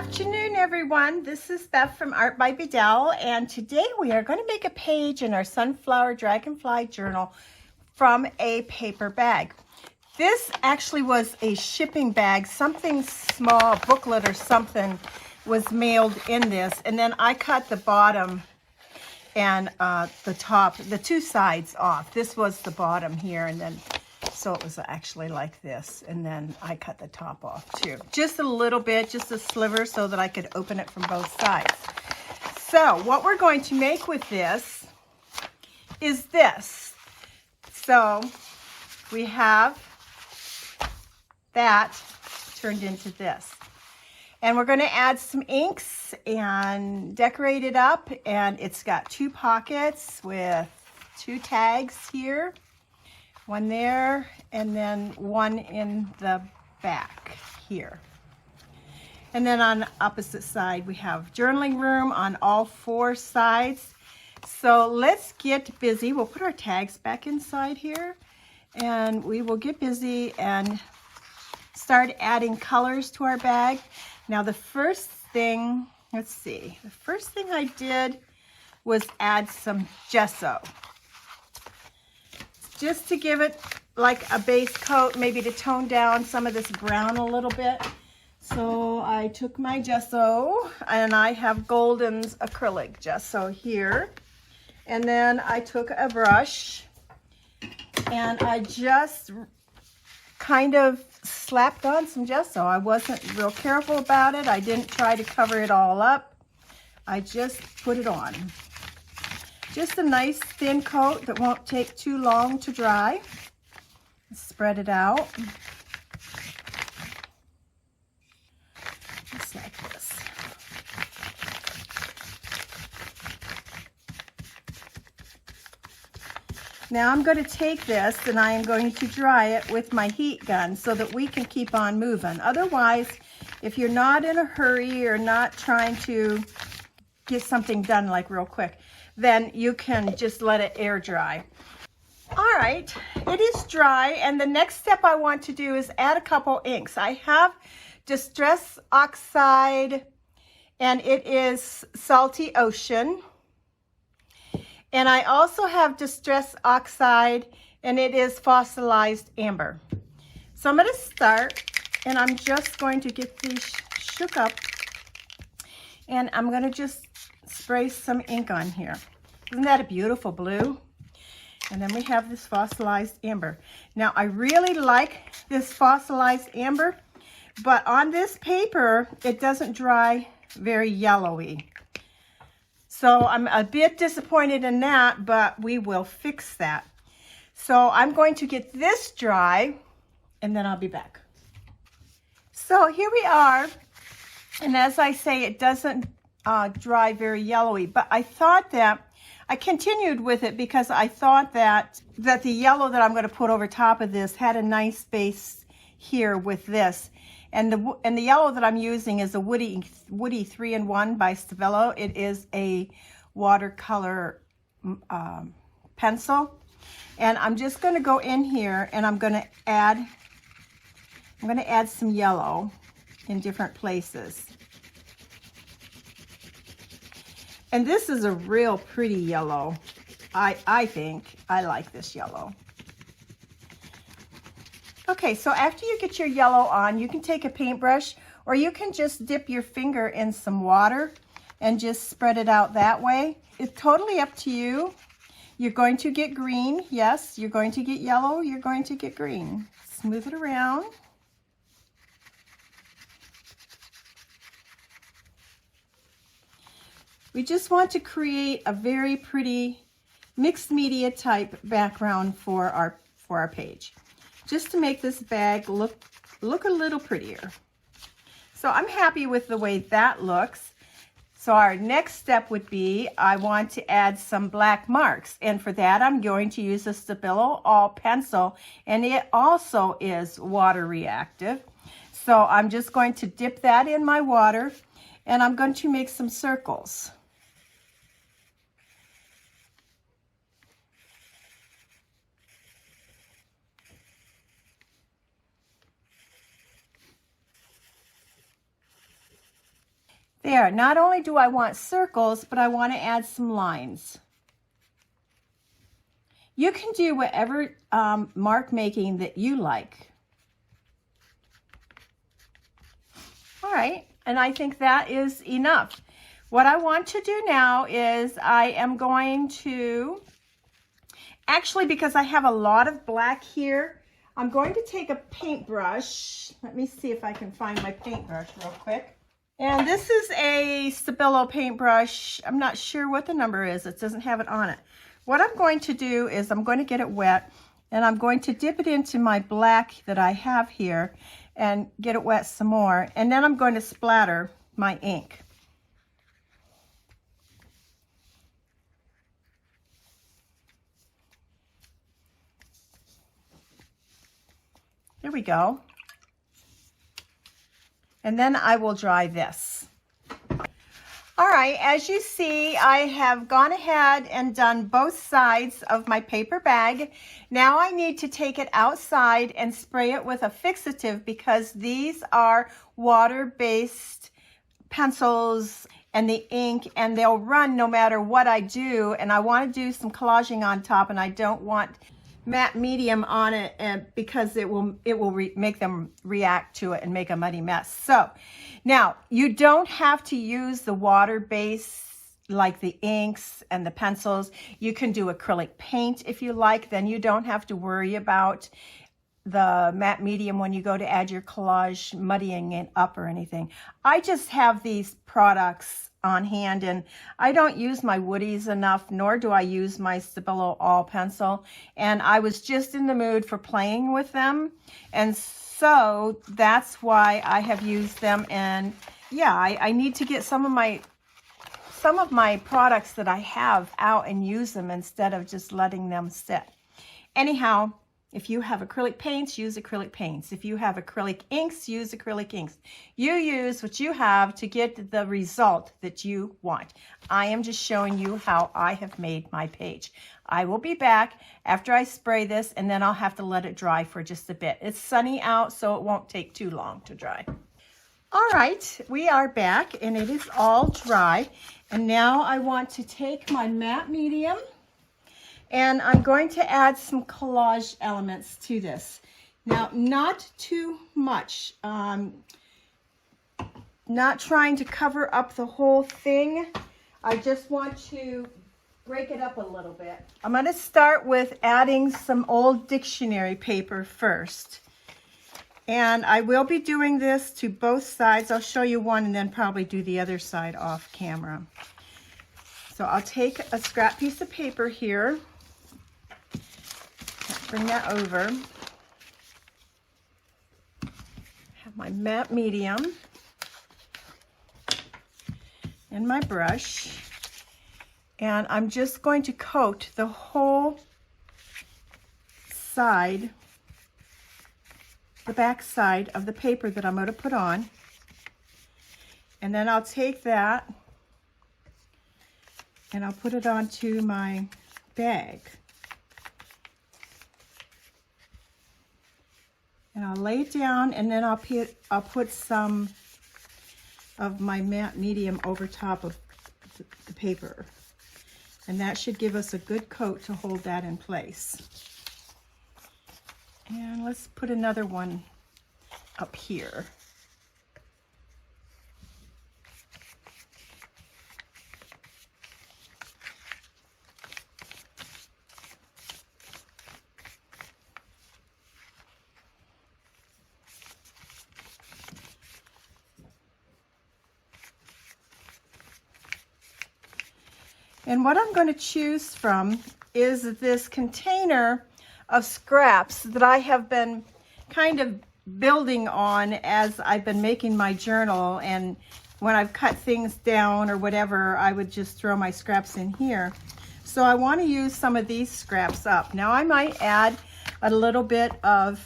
afternoon, everyone. This is Beth from Art by Bedell, and today we are going to make a page in our Sunflower Dragonfly journal from a paper bag. This actually was a shipping bag, something small, a booklet or something was mailed in this, and then I cut the bottom and the top, the two sides off. This was the bottom here, and then so it was actually like this, and then I cut the top off too. Just a little bit, just a sliver so that I could open it from both sides. So what we're going to make with this is this. So we have that turned into this. And we're going to add some inks and decorate it up, and it's got two pockets with two tags here. One there, and then one in the back here. And then on the opposite side, we have journaling room on all four sides. So let's get busy. We'll put our tags back inside here, and we will get busy and start adding colors to our bag. Now the first thing, let's see, the first thing I did was add some gesso. Just to give it like a base coat, maybe to tone down some of this brown a little bit. So I took my gesso, and I have Golden's acrylic gesso here. And then I took a brush, and I just kind of slapped on some gesso. I wasn't real careful about it. I didn't try to cover it all up. I just put it on. Just a nice thin coat that won't take too long to dry. Spread it out. Just like this. Now I'm going to take this and I am going to dry it with my heat gun so that we can keep on moving. Otherwise, if you're not in a hurry or not trying to get something done like real quick, then you can just let it air dry. All right, it is dry, and the next step I want to do is add a couple inks. I have Distress Oxide, and it is Salty Ocean. And I also have Distress Oxide, and it is Fossilized Amber. So I'm going to start, and I'm just going to get these shook up, and I'm going to just spray some ink on here. Isn't that a beautiful blue? And then we have this Fossilized Amber. Now I really like this Fossilized Amber, but on this paper it doesn't dry very yellowy. So I'm a bit disappointed in that, but we will fix that. So I'm going to get this dry, and then I'll be back. So here we are, and as I say, it doesn't dry very yellowy, but I thought that I continued with it because I thought that the yellow that I'm going to put over top of this had a nice base here with this, and the yellow that I'm using is a Woody 3-in-1 by Stavello. It is a watercolor pencil, and I'm just going to go in here and I'm going to add some yellow in different places. And this is a real pretty yellow. I think I like this yellow. Okay, so after you get your yellow on, you can take a paintbrush, or you can just dip your finger in some water and just spread it out that way. It's totally up to you. You're going to get green. Yes, you're going to get yellow. You're going to get green. Smooth it around. We just want to create a very pretty mixed media type background for our page, just to make this bag look a little prettier. So I'm happy with the way that looks. So our next step would be, I want to add some black marks, and for that I'm going to use a Stavello All pencil, and it also is water reactive. So I'm just going to dip that in my water, and I'm going to make some circles. There, not only do I want circles, but I want to add some lines. You can do whatever mark making that you like. All right, and I think that is enough. What I want to do now is I am going to, actually because I have a lot of black here, I'm going to take a paintbrush. Let me see if I can find my paintbrush real quick. And this is a Stabilo paintbrush. I'm not sure what the number is. It doesn't have it on it. What I'm going to do is I'm going to get it wet and I'm going to dip it into my black that I have here and get it wet some more. And then I'm going to splatter my ink. There we go. And then I will dry this. All right, as you see, I have gone ahead and done both sides of my paper bag. Now I need to take it outside and spray it with a fixative because these are water-based pencils and the ink, and they'll run no matter what I do. And I want to do some collaging on top, and I don't want matte medium on it because it will make them react to it and make a muddy mess. So now you don't have to use the water base like the inks and the pencils. You can do acrylic paint if you like. Then you don't have to worry about the matte medium when you go to add your collage muddying it up or anything. I just have these products on hand, and I don't use my woodies enough, nor do I use my Stabilo all pencil, and I was just in the mood for playing with them, and so that's why I have used them. And yeah, I need to get some of my products that I have out and use them instead of just letting them sit. Anyhow, if you have acrylic paints, use acrylic paints. If you have acrylic inks, use acrylic inks. You use what you have to get the result that you want. I am just showing you how I have made my page. I will be back after I spray this, and then I'll have to let it dry for just a bit. It's sunny out, so it won't take too long to dry. All right, we are back, and it is all dry. And now I want to take my matte medium, and I'm going to add some collage elements to this. Now, not too much. Not trying to cover up the whole thing. I just want to break it up a little bit. I'm going to start with adding some old dictionary paper first. And I will be doing this to both sides. I'll show you one and then probably do the other side off camera. So I'll take a scrap piece of paper here. Bring that over. Have my matte medium and my brush. And I'm just going to coat the whole side, the back side of the paper that I'm going to put on. And then I'll take that and I'll put it onto my bag. And I'll lay it down, and then I'll put some of my matte medium over top of the paper. And that should give us a good coat to hold that in place. And let's put another one up here. And what I'm going to choose from is this container of scraps that I have been kind of building on as I've been making my journal. And when I've cut things down or whatever, I would just throw my scraps in here. So I want to use some of these scraps up. Now I might add a little bit of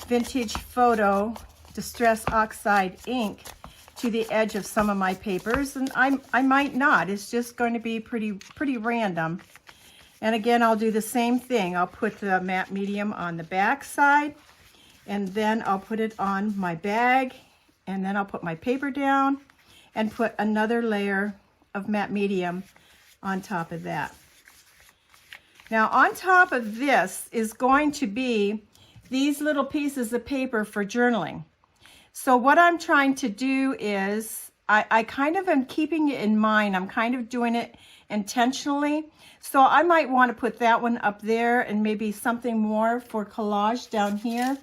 Vintage Photo Distress Oxide ink to the edge of some of my papers, and I might not. It's just going to be pretty random. And again, I'll do the same thing. I'll put the matte medium on the back side, and then I'll put it on my bag, and then I'll put my paper down, and put another layer of matte medium on top of that. Now on top of this is going to be these little pieces of paper for journaling. So what I'm trying to do is, I kind of am keeping it in mind. I'm kind of doing it intentionally. So I might want to put that one up there and maybe something more for collage down here.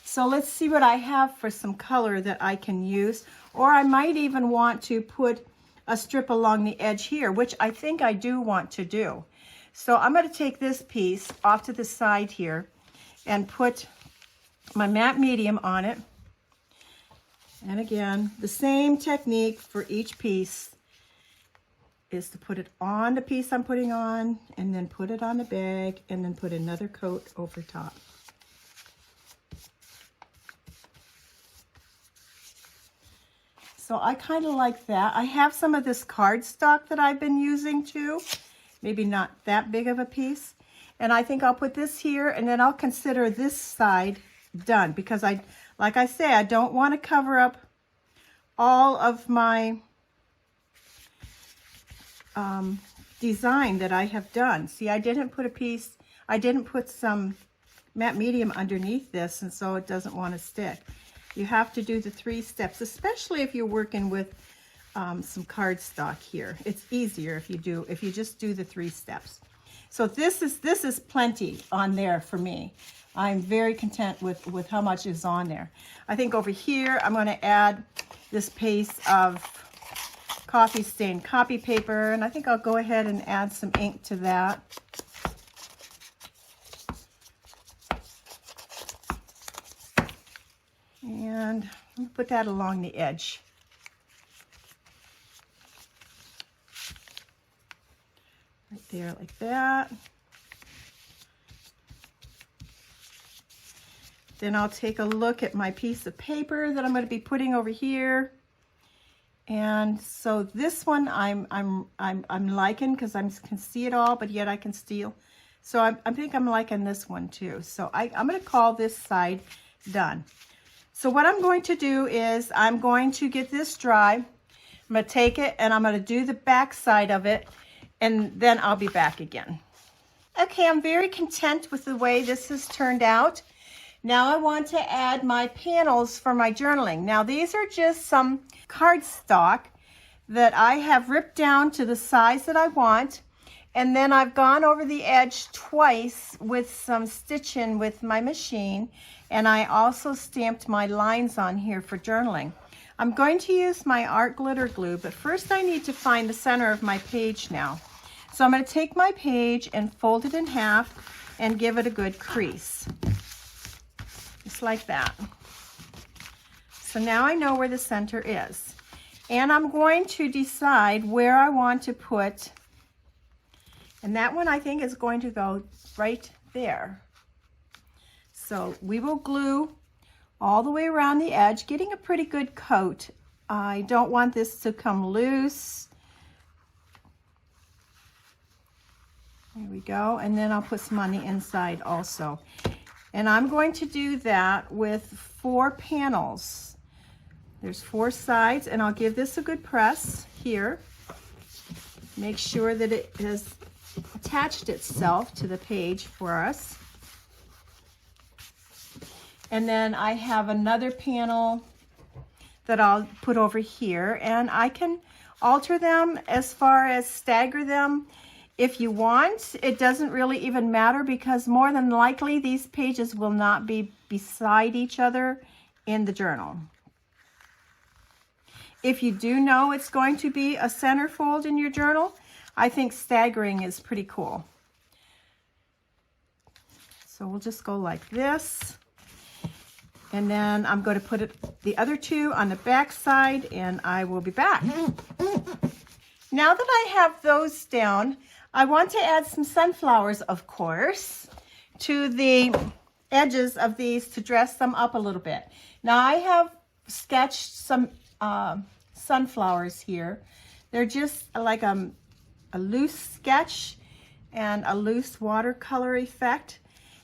So let's see what I have for some color that I can use. Or I might even want to put a strip along the edge here, which I think I do want to do. So I'm going to take this piece off to the side here and put my matte medium on it. And again, the same technique for each piece is to put it on the piece I'm putting on, and then put it on the bag, and then put another coat over top. So I kind of like that. I have some of this cardstock that I've been using too. Maybe not that big of a piece. And I think I'll put this here, and then I'll consider this side done, because like I say, I don't want to cover up all of my design that I have done. See, I didn't put some matte medium underneath this, and so it doesn't want to stick. You have to do the 3 steps, especially if you're working with some cardstock here. It's easier if you just do the 3 steps. So this is plenty on there for me. I'm very content with how much is on there. I think over here I'm going to add this piece of coffee stained copy paper, and I think I'll go ahead and add some ink to that. And I'm going to put that along the edge. Right there, like that. Then I'll take a look at my piece of paper that I'm going to be putting over here. And so this one I'm liking, because I can see it all, but yet I can still. So I think I'm liking this one too. So I'm going to call this side done. So what I'm going to do is I'm going to get this dry. I'm going to take it and I'm going to do the back side of it, and then I'll be back again. Okay, I'm very content with the way this has turned out. Now I want to add my panels for my journaling. Now these are just some cardstock that I have ripped down to the size that I want, and then I've gone over the edge twice with some stitching with my machine, and I also stamped my lines on here for journaling. I'm going to use my art glitter glue, but first I need to find the center of my page now. So I'm going to take my page and fold it in half and give it a good crease. Just like that. So now I know where the center is. And I'm going to decide where I want to put, and that one I think is going to go right there. So we will glue all the way around the edge, getting a pretty good coat. I don't want this to come loose. There we go. And then I'll put some on the inside also. And I'm going to do that with 4 panels. There's 4 sides, and I'll give this a good press here. Make sure that it has attached itself to the page for us. And then I have another panel that I'll put over here, and I can alter them as far as stagger them if you want. It doesn't really even matter, because more than likely these pages will not be beside each other in the journal. If you do know it's going to be a centerfold in your journal, I think staggering is pretty cool. So we'll just go like this. And then I'm going to put the other 2 on the back side, and I will be back. Now that I have those down, I want to add some sunflowers, of course, to the edges of these to dress them up a little bit. Now I have sketched some sunflowers here. They're just like a loose sketch and a loose watercolor effect.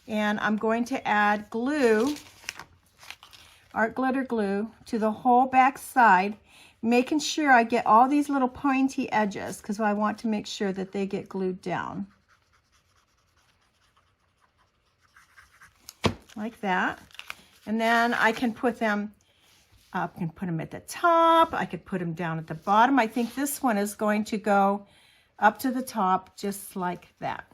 And I'm going to add glue, art glitter glue, to the whole back side. making sure I get all these little pointy edges because I want to make sure that they get glued down. Like that. And then I can put them up, I can put them at the top, I could put them down at the bottom. I think this one is going to go up to the top just like that.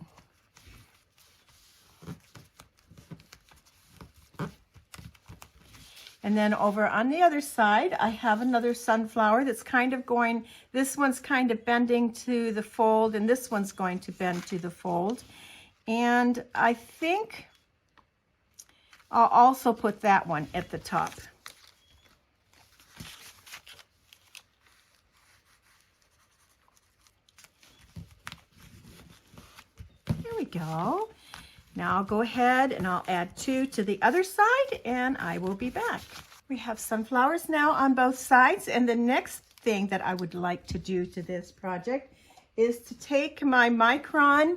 And then over on the other side, I have another sunflower that's kind of going, this one's kind of bending to the fold, and this one's going to bend to the fold. And I think I'll also put that one at the top. There we go. Now I'll go ahead and I'll add 2 to the other side and I will be back. We have sunflowers now on both sides, and the next thing that I would like to do to this project is to take my Micron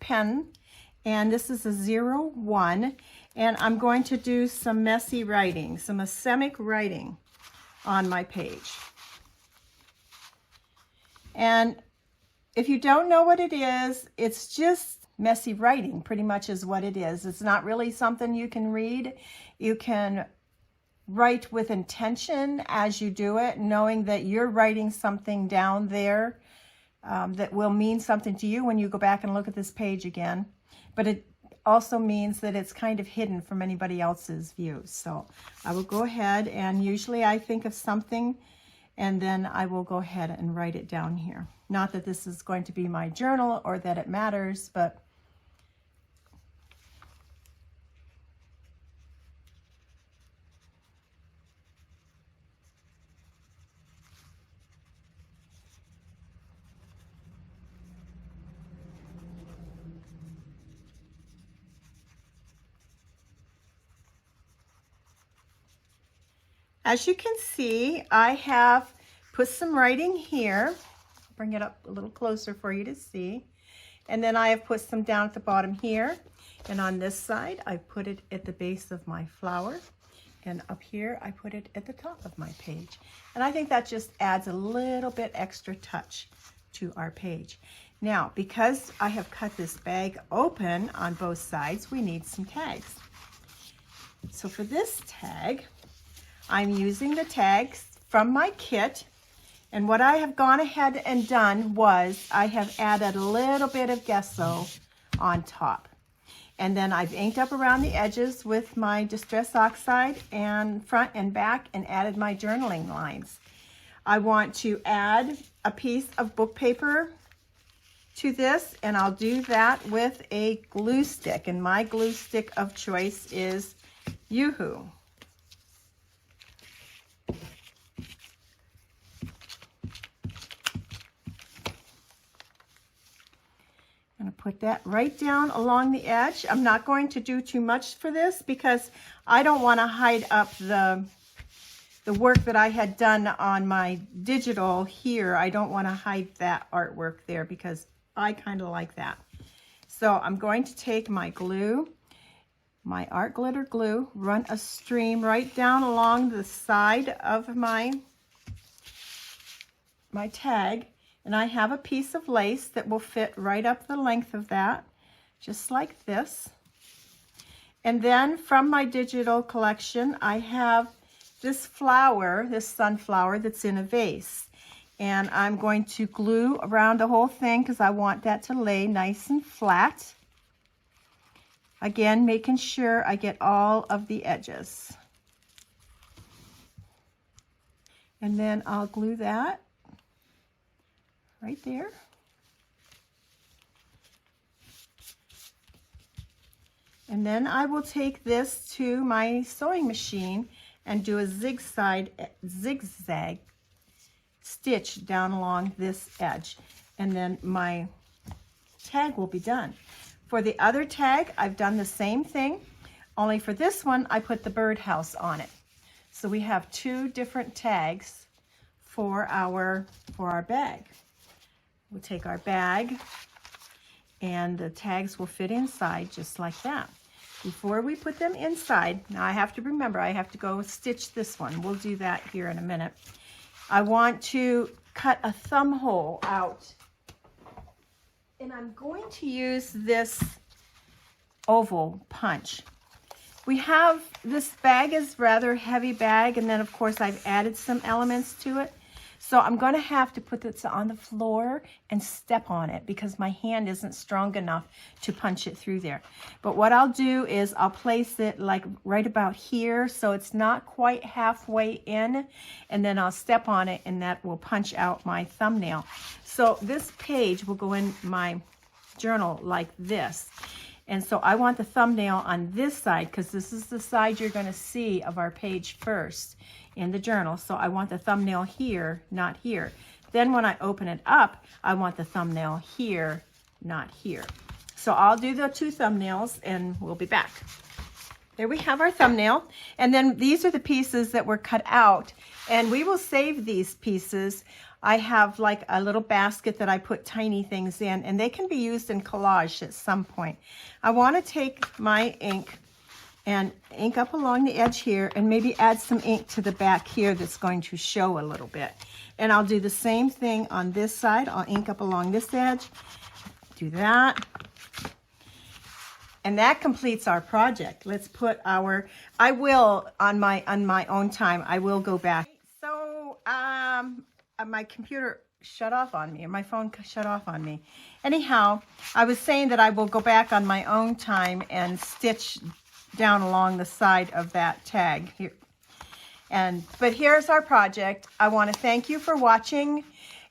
pen, and this is a 01, and I'm going to do some messy writing, some asemic writing on my page. And if you don't know what it is, it's just messy writing, pretty much is what it is. It's not really something you can read. You can write with intention as you do it, knowing that you're writing something down there that will mean something to you when you go back and look at this page again. But it also means that it's kind of hidden from anybody else's view. So I will go ahead, and usually I think of something and then I will go ahead and write it down here. Not that this is going to be my journal or that it matters, but as you can see, I have put some writing here. I'll bring it up a little closer for you to see. And then I have put some down at the bottom here. And on this side, I put it at the base of my flower. And up here, I put it at the top of my page. And I think that just adds a little bit extra touch to our page. Now, because I have cut this bag open on both sides, we need some tags. So for this tag, I'm using the tags from my kit, and what I have gone ahead and done was I have added a little bit of gesso on top, and then I've inked up around the edges with my Distress Oxide and front and back, and added my journaling lines. I want to add a piece of book paper to this, and I'll do that with a glue stick, and my glue stick of choice is Yoo-Hoo. I'm going to put that right down along the edge. I'm not going to do too much for this because I don't want to hide up the work that I had done on my digital here. I don't want to hide that artwork there because I kind of like that. So I'm going to take my glue, my art glitter glue, run a stream right down along the side of my tag. And I have a piece of lace that will fit right up the length of that, just like this. And then from my digital collection, I have this flower, this sunflower that's in a vase. And I'm going to glue around the whole thing because I want that to lay nice and flat. Again, making sure I get all of the edges. And then I'll glue that right there. And then I will take this to my sewing machine and do a zigzag stitch down along this edge. And then my tag will be done. For the other tag, I've done the same thing, only for this one, I put the birdhouse on it. So we have 2 different tags for our bag. We'll take our bag, and the tags will fit inside just like that. Before we put them inside, now I have to remember, I have to go stitch this one. We'll do that here in a minute. I want to cut a thumb hole out. And I'm going to use this oval punch. We have, this bag is rather heavy bag, and then of course I've added some elements to it. So I'm going to have to put this on the floor and step on it because my hand isn't strong enough to punch it through there. But what I'll do is I'll place it like right about here so it's not quite halfway in, and then I'll step on it and that will punch out my thumbnail. So this page will go in my journal like this. And so I want the thumbnail on this side because this is the side you're going to see of our page first in the journal. So I want the thumbnail here, not here. Then when I open it up, I want the thumbnail here, not here. So I'll do the two thumbnails and we'll be back. There we have our thumbnail. And then these are the pieces that were cut out. And we will save these pieces. I have like a little basket that I put tiny things in, and they can be used in collage at some point. I want to take my ink and ink up along the edge here and maybe add some ink to the back here that's going to show a little bit. And I'll do the same thing on this side. I'll ink up along this edge, do that. And that completes our project. Let's put our, I will, on my own time, I will go back. So, my computer shut off on me, or my phone shut off on me. Anyhow, I was saying that I will go back on my own time and stitch down along the side of that tag here. But here's our project. I want to thank you for watching,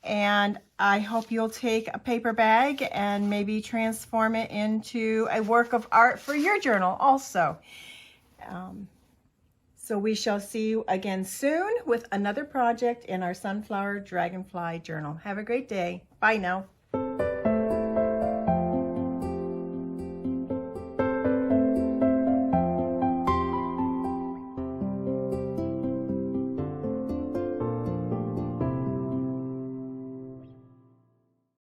and I hope you'll take a paper bag and maybe transform it into a work of art for your journal also. So we shall see you again soon with another project in our Sunflower Dragonfly Journal. Have a great day. Bye now.